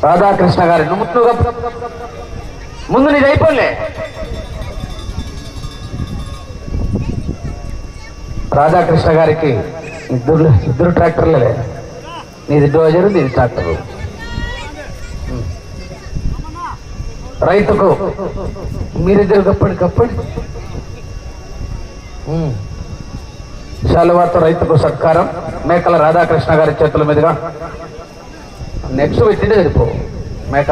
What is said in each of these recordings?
రాధాకృష్ణ గారి ముందు నీది అయిపోలే. రాధాకృష్ణ గారికి ఇద్దరు ట్రాక్టర్లే, నీది డోజరు, నీది ట్రాక్టరు. రైతుకు మీరిద్దరు కప్పటి శాలువాతో రైతుకు సత్కారం. మేకల రాధాకృష్ణ గారి చేతుల మీదుగా నెక్స్ట్ పెట్టిండే సరిపో. మేక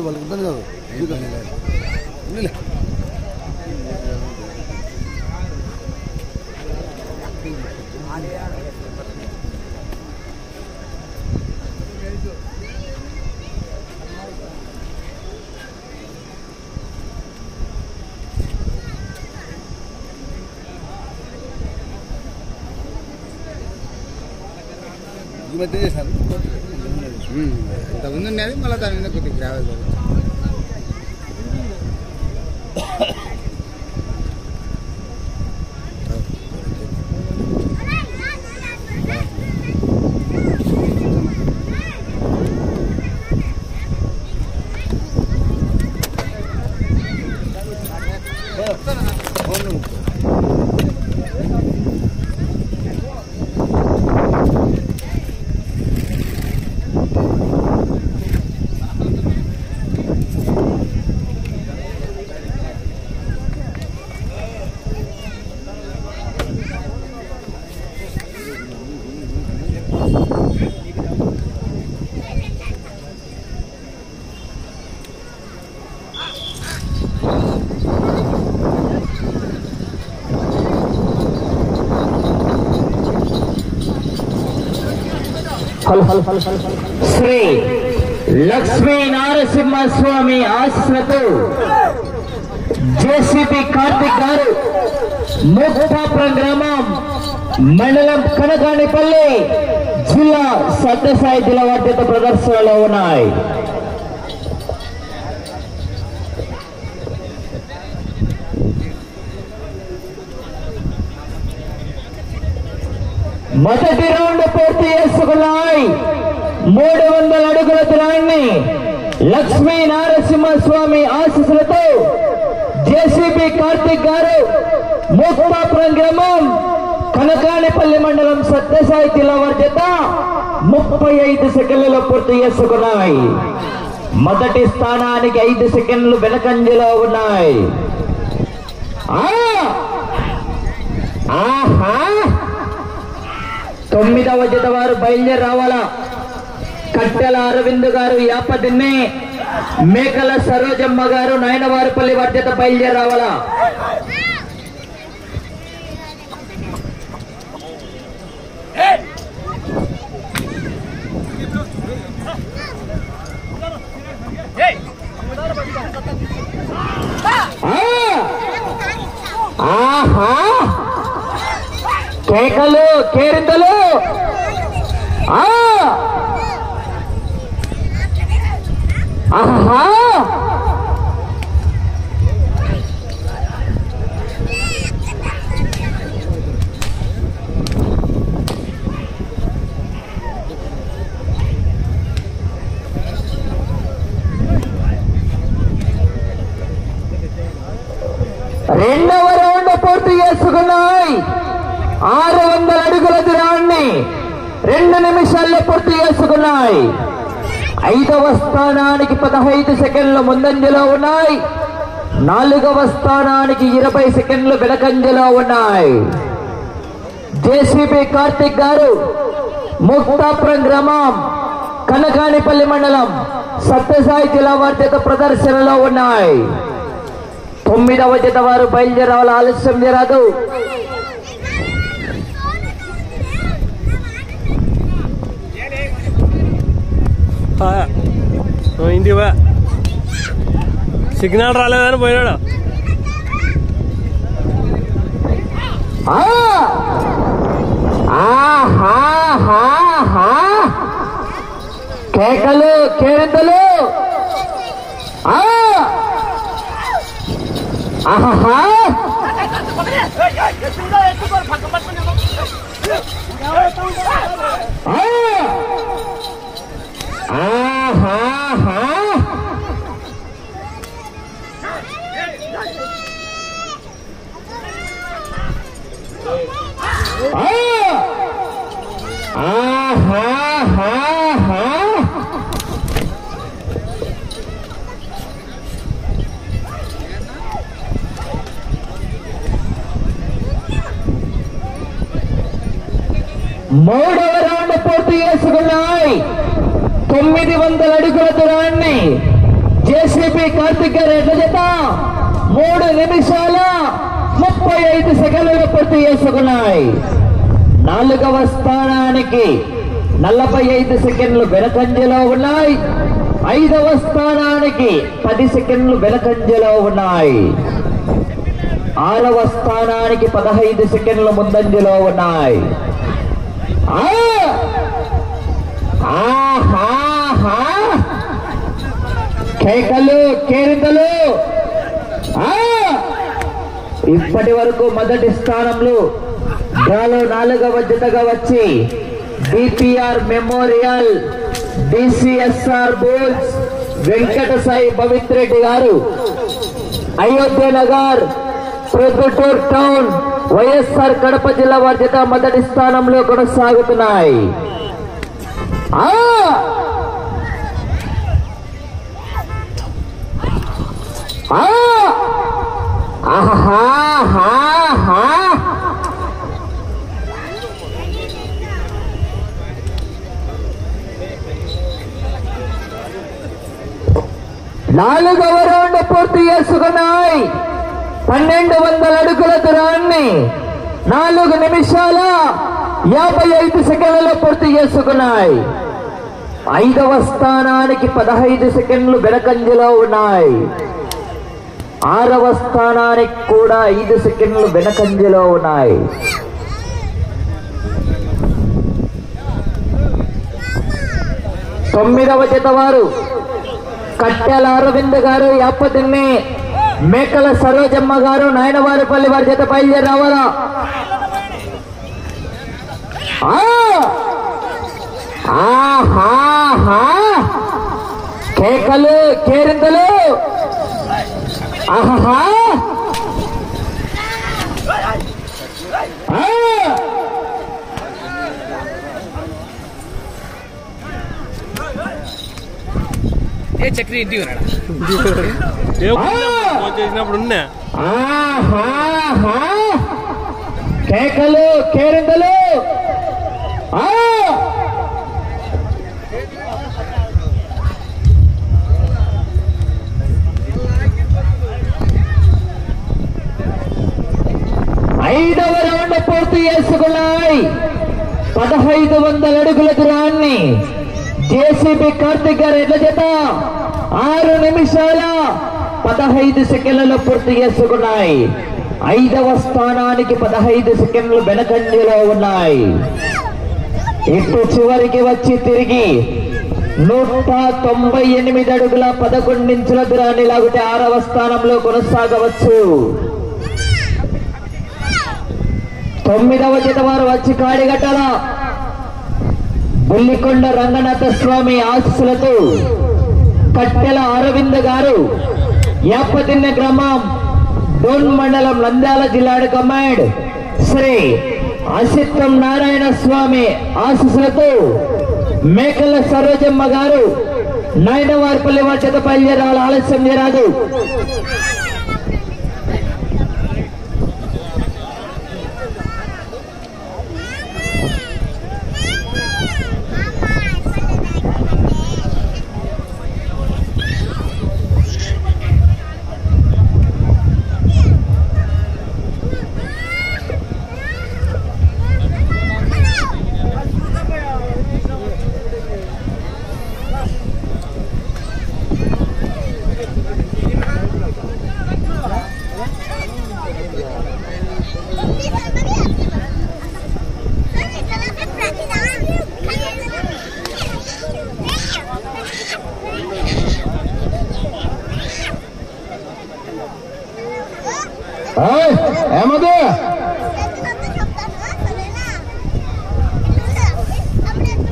వాళ్ళకి ఇబ్బంది కాదు. ఈ మధ్య చేశారు ఇంతకుముందు ఉండేది, మళ్ళీ దాని మీద కొద్దిగా గ్రావెల్ శ్రీ లక్ష్మీ నారసింహస్వామి ఆశీస్సులతో జేసీబీ కార్తిక్ గారు ముక్తాపురం గ్రామం మండలం కనకానిపల్లి జిల్లా సత్యసాయి జిల్లా వార్త ప్రదర్శనలో ఉన్నాయి. మొదటి రౌండ్ పూర్తి చేసుకున్నాయి. 300 అడుగుల దూరాన్ని లక్ష్మీ నారసింహస్వామి ఆశీస్సులతో జేసీబీ కార్తిక్ గారు ముక్తాపురం గ్రామం కనకానిపల్లి మండలం సత్యసాయి జిల్లా వారి 35 సెకండ్లలో పూర్తి చేసుకున్నాయి. మొదటి స్థానానికి 5 సెకండ్లు వెనకంజలో ఉన్నాయి. ఆహా 9వ జత వారు బయలుదేరి రావాలా. కట్టెల అరవింద్ గారు యాపదిన్నే, మేకల సరోజమ్మ గారు నాయనవారిపల్లి వారి జత బయలుదేరి రావాలా. ఆహా కేకలు కేరింతలు. ఆహా రెండవ రౌండ్ పూర్తి చేసుకున్నాయి. 600 అడుగుల దూరాన్ని 2 నిమిషాల్లో పూర్తి చేసుకున్నాయి. 5వ స్థానానికి 15 సెకండ్లు ముందంజలో ఉన్నాయి. 4వ స్థానానికి 20 సెకండ్లు వెనకంజలో ఉన్నాయి. జేసీబీ కార్తిక్ గారు ముక్తాపురం గ్రామం కనకానిపల్లి మండలం సత్యసాయి జిల్లా వారి ప్రదర్శనలో ఉన్నాయి. 9వ జత వారు బయలుదేరావాలి, ఆలస్యం జరగదు. ఇంటికి సిగ్నల్ రాలేదని పోయినాడు. కేకలు కేరింతలు మూడవ రౌండ్ పూర్తి చేసుకున్నాయి. 900 అడుగుల దూరాన్ని జేసీబీ కార్తిక్ గారు ఎట్ల జత 3 నిమిషాల 35 సెకండ్లు పూర్తి చేసుకున్నాయి. 4వ స్థానానికి 45 సెకండ్లు వెనకంజలో ఉన్నాయి. 5వ స్థానానికి 10 సెకండ్లు వెనకంజలో ఉన్నాయి. 6వ స్థానానికి 15 సెకండ్లు ముందంజలో ఉన్నాయి. కేకలు కేరింతలు. ఇప్పటి వరకు మొదటి స్థానంలో డ్రాలో 4వ జతగా వచ్చి డిపిఆర్ మెమోరియల్ డిసిఎస్ఆర్ బోల్స్ వెంకట సాయి పవిత్రెడ్డి గారు, అయోధ్య నగర్ ప్రొద్దుటూర్ టౌన్ వైఎస్ఆర్ కడప జిల్లా వారి జత మొదటి స్థానంలో కొనసాగుతున్నాయి. నాలుగవ రౌండ్ పూర్తి చేసుకున్నాయి. 1200 అడుగుల దూరాన్ని 4 నిమిషాల 55 సెకండ్లలో పూర్తి చేసుకున్నాయి. 5వ స్థానానికి 15 సెకండ్లు వెనకంజలో ఉన్నాయి. 6వ స్థానానికి కూడా 5 సెకండ్లు వెనకంజలో ఉన్నాయి. 9వ జత వారు కట్టెల అరవింద్ గారు, యాపతిన్ని మేకల సరోజమ్మ గారు, నాయనవారిపల్లి వారి చేత బయలుదేరి రావాలా. కేకలు కేరింతలు. చక్రి ఇంటికి చేసినప్పుడు ఉన్నా. కేకలు కేరింతలు. 5వ రౌండ్ పూర్తి చేసుకున్నాయి. 1500 అడుగుల దూరాన్ని జేసీబీ కార్తిక్ గారు ఎట్ల చేత 6 నిమిషాల 15 సెకండ్లలో పూర్తి చేసుకున్నాయి. 5వ స్థానానికి 15 సెకండ్లు వెనకంజలో ఉన్నాయి. ఇటు చివరికి వచ్చి తిరిగి 198 అడుగుల 11 ఇంచుల దూరాన్ని లాగితే 6వ స్థానంలో కొనసాగవచ్చు. 9వ జత వారు వచ్చి కాడిగట్టల బుల్లికొండ రంగనాథ స్వామి ఆశీస్సులతో కట్టెల అరవింద్ గారు, యాపతిన్న గ్రామం, డోన్ మండలం, నంద్యాల జిల్లా కమాండ్ శ్రీ అసిత్తం నారాయణ స్వామి ఆశీస్సులతో మేకల సరోజమ్మ గారు, నాయనవారిపల్లి వారి చేత బయలుదేరాల. ఆలస్యం చేయరాదు.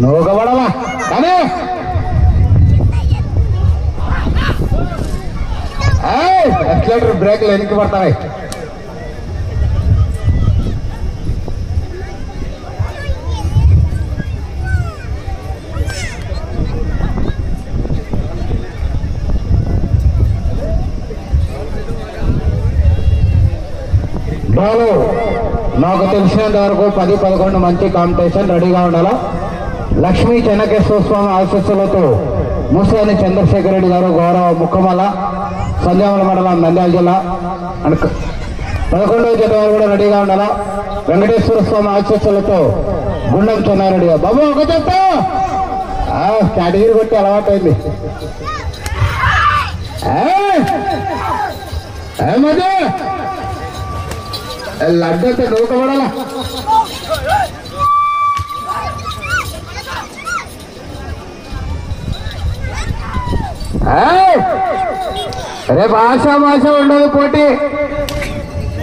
నువ్వు కబడాలా కానీ ఎక్సలేటర్ బ్రేక్లు వెనక్కి పడతాయి. బాలు నాకు తెలిసినంత వరకు 10-11 మంచి కాంపిటీషన్ రెడీగా ఉండాలా. లక్ష్మీ చెన్నకేశ్వర స్వామి ఆశీస్సులతో ముసాని చంద్రశేఖర్ రెడ్డి గారు గౌరవ ముక్కమల సంజామల మండలం నంద్యాల జిల్లా అండ్ 11వ జత వారు కూడా రెడీగా ఉండాలా. వెంకటేశ్వర స్వామి ఆశీస్సులతో గుండం చెన్నారెడ్డి గారు బాబు ఒక జత కేటగిరీ కొట్టి అలవాటైంది. మధ్య లడ్డంతా నూకబడాలా. రేపు ఆశామాష ఉండదు పోటీ.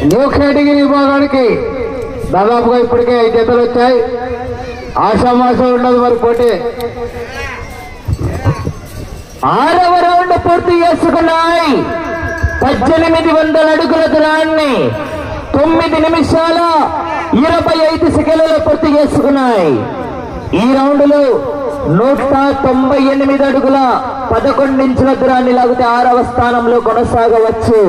న్యూ కేటగిరీ విభాగానికి దాదాపుగా ఇప్పటికే 5 జతలు వచ్చాయి. ఆశామాష ఉండదు మరి పోటీ. 6వ రౌండ్ పూర్తి చేసుకున్నాయి. 1800 అడుగుల దూరాన్ని 9 నిమిషాల 25 సెకండ్లలో పూర్తి చేసుకున్నాయి. ఈ రౌండ్ లో 198 అడుగుల 11 ఇంచుల దూరాన్ని లాగితే 6వ స్థానంలో కొనసాగవచ్చు.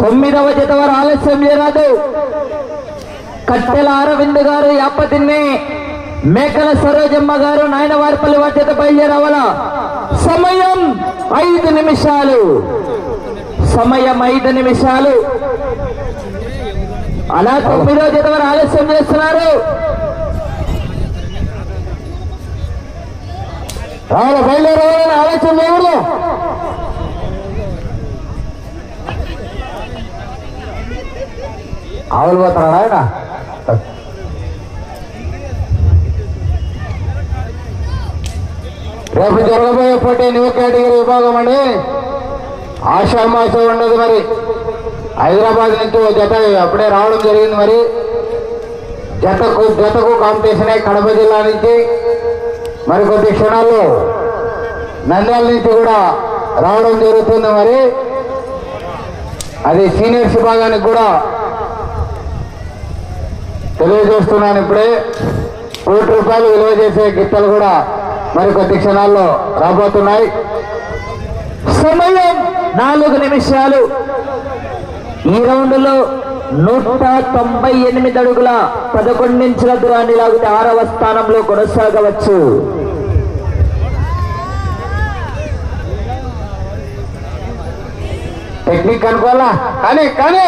9వ జత వారు ఆలస్యం చేయరాదు. కట్టెల అరవింద్ గారు యాపతిన్నే, మేకల సరోజమ్మ గారు నాయనవారిపల్లి వారి జత బయలుదేరవాల. సమయం 5 నిమిషాలు. సమయం 5 నిమిషాలు. అలా 9వ జత వారు ఆలస్యం చేస్తున్నారు. బయలుదేరాలని ఆలస్యం చేయకూడదు. ఆవులు పోతారా ఆయన? రేపు జరగబోయే పోటీ న్యూ కేటగిరీ విభాగం అండి. ఆషామాషం ఉండదు మరి. హైదరాబాద్ నుంచి ఓ జత అప్పుడే రావడం జరిగింది. మరి జతకు కాంపిటీషన్ కడప జిల్లా నుంచి మరికొద్ది క్షణాల్లో నంద్యాల నుంచి కూడా రావడం జరుగుతుంది. మరి అది సీనియర్స్ విభాగానికి కూడా తెలియజేస్తున్నాను. ఇప్పుడే ₹1 విలువ చేసే గిత్తలు కూడా మరికొద్ది క్షణాల్లో రాబోతున్నాయి. సమయం 4 నిమిషాలు. ఈ రౌండ్ లో 198 అడుగుల 11 ఇంచుల దూరాన్ని లాగితే 6వ స్థానంలో కొనసాగవచ్చు. టెక్నిక్ అనుకోవాలా కానీ కానీ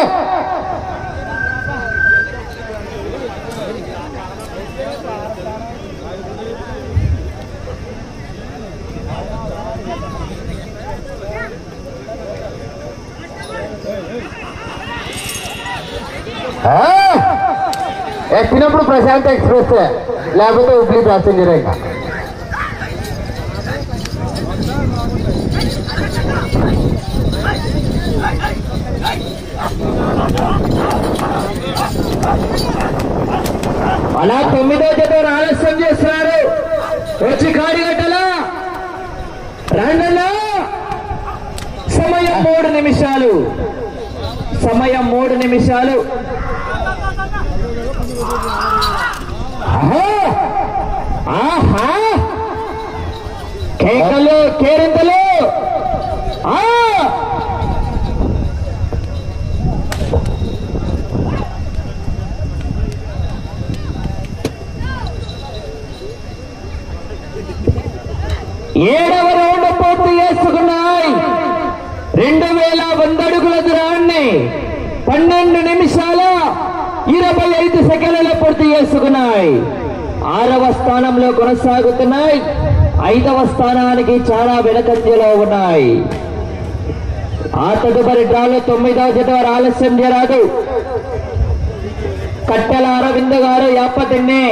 ఎక్కినప్పుడు ప్రశాంత్ ఎక్స్ప్రెస్ లేకపోతే హుబ్లీ ప్యాసింజర్. ఇంకా అలా 9వ జత ఆలస్యం చేస్తున్నారు. వచ్చి కాడిగట్టలా రండలా. సమయం 3 నిమిషాలు. సమయం 3 నిమిషాలు. ఆహా కేకలు కేరింతలు. 7వ రౌండ్ పూర్తి చేసుకున్నాయి. 2100 అడుగుల దూరాన్ని 12 నిమిషాల 25 సెకండ్లలో పూర్తి చేసుకున్నాయి. 6వ స్థానంలో కొనసాగుతున్నాయి. 5వ స్థానానికి చాలా వెనకంజలో ఉన్నాయి. ఆ తదుపరి డ్రాలో 9వ జత వారు ఆలస్యం చేయరాదు. కట్టెల అరవింద్ గారు యాపతిన్నే,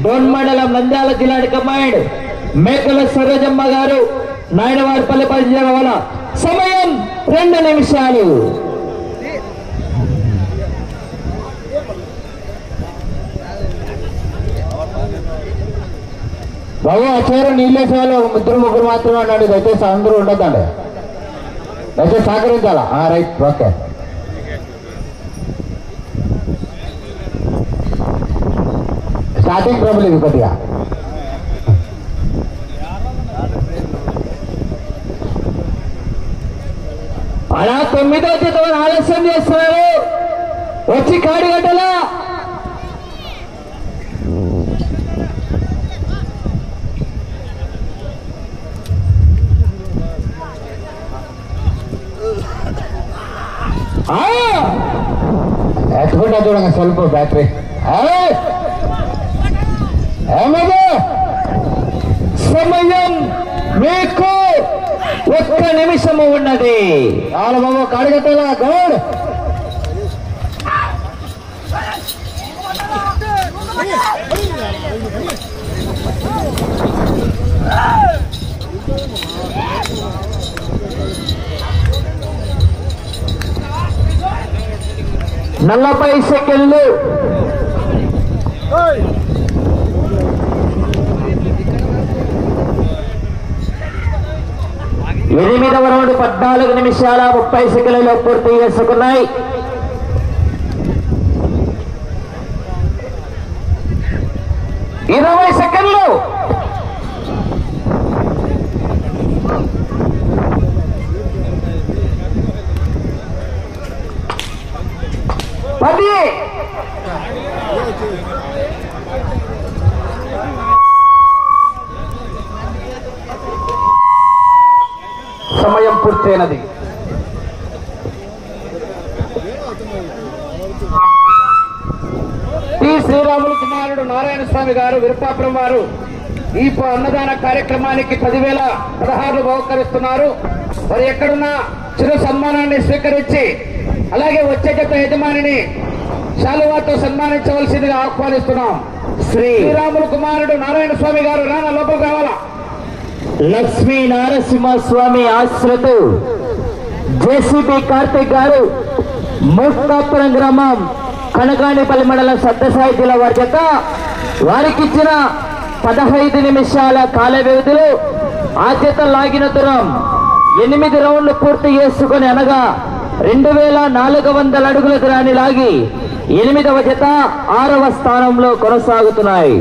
డోన్ మండలం నంద్యాల జిల్లా కమాండ్, మేకల సరోజమ్మ గారు నాయనవారిపల్లి పనిచేయవాల. సమయం 2 నిమిషాలు. బాబు వచ్చారు నీళ్ళు వేసే వాళ్ళు ఇద్దరు ముగ్గురు మాత్రమే అన్నాడు. దయచేసి అందరూ ఉండొద్దండి, దయచేసి సహకరించాలా. Right, okay. స్టార్టింగ్ ట్రబుల్ ఇది కొద్దిగా. అలా 9వ జత వారు ఆలస్యం చేస్తున్నారు, వచ్చి కాడిగట్టలా. ఎత్తుకుంటా చూడండి స్వల్ప బ్యాటరీ. సమయం మీకు 1 నిమిషము ఉన్నది. చాలా బాబు కాడిగట్టలా. గౌడ్ నలభై సెకండ్లు. ఎనిమిదవ రౌండ్ 14 నిమిషాల 30 సెకండ్లలో పూర్తి చేసుకున్నాయి. ఇరవై సెకండ్లు. పది. సమయం పూర్తయినది. టి శ్రీరాములు కుమారుడు నారాయణ స్వామి గారు విరుపాపురం వారు ఈ అన్నదాన కార్యక్రమానికి 10,016 బహుకరిస్తున్నారు. వారు ఎక్కడున్నా చిరు సన్మానాన్ని స్వీకరించి అలాగే వచ్చే జత యజమానిని శాలువాతో సన్మానించవలసిందిగా ఆహ్వానిస్తున్నాం. శ్రీరాములు కుమారుడు నారాయణ స్వామి గారు రానా లోపలికి రావాలా. లక్ష్మీ నారసింహస్వామి ఆశ్రతు జేసీబీ కార్తిక్ గారు మూర్తాపురం గ్రామం కనకానిపల్లి మండలం సత్యసాయి జిల్లా వారి చేత వారికిచ్చిన 15 నిమిషాల కాల వ్యవధిలో ఆ చేత లాగిన దూరం 8 రౌండ్లు పూర్తి చేసుకుని అనగా 2400 అడుగుల దూరాన్ని లాగి 8వ జత 6వ స్థానంలో కొనసాగుతున్నాయి.